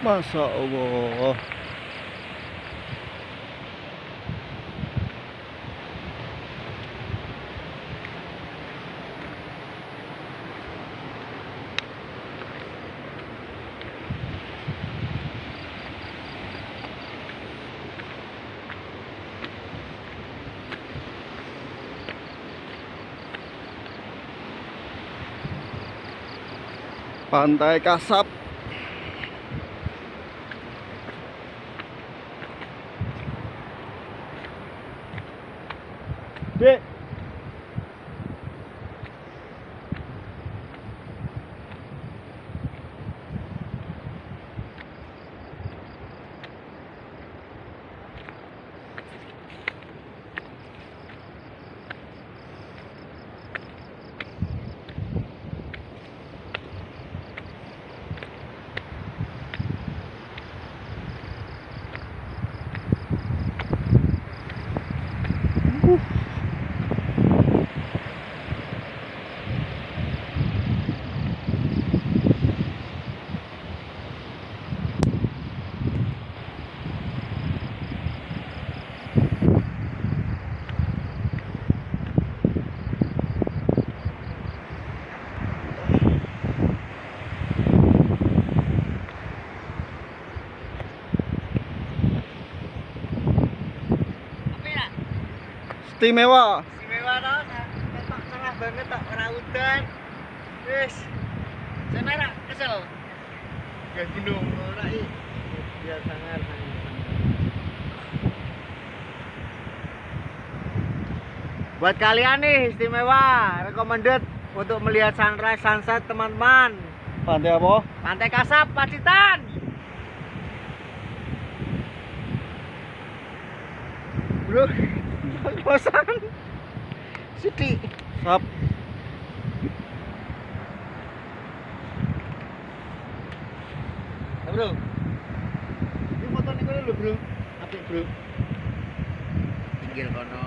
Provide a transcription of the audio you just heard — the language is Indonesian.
Masya Allah. Pantai Kasab. Dek. Istimewa. Istimewa toh, ketok cerah banget tok, ora udan. Wis. Jane ora kesel. Ya gunung ora iki. Ya sangar. Buat kalian nih istimewa, recommended untuk melihat sunrise sunset teman-teman. Pantai apa? Pantai Kasab, Pacitan. Bro, kosan. Siti. Sap. Ya, bro. Ini foto nih lho, bro. Apik, bro. Pinggir kono.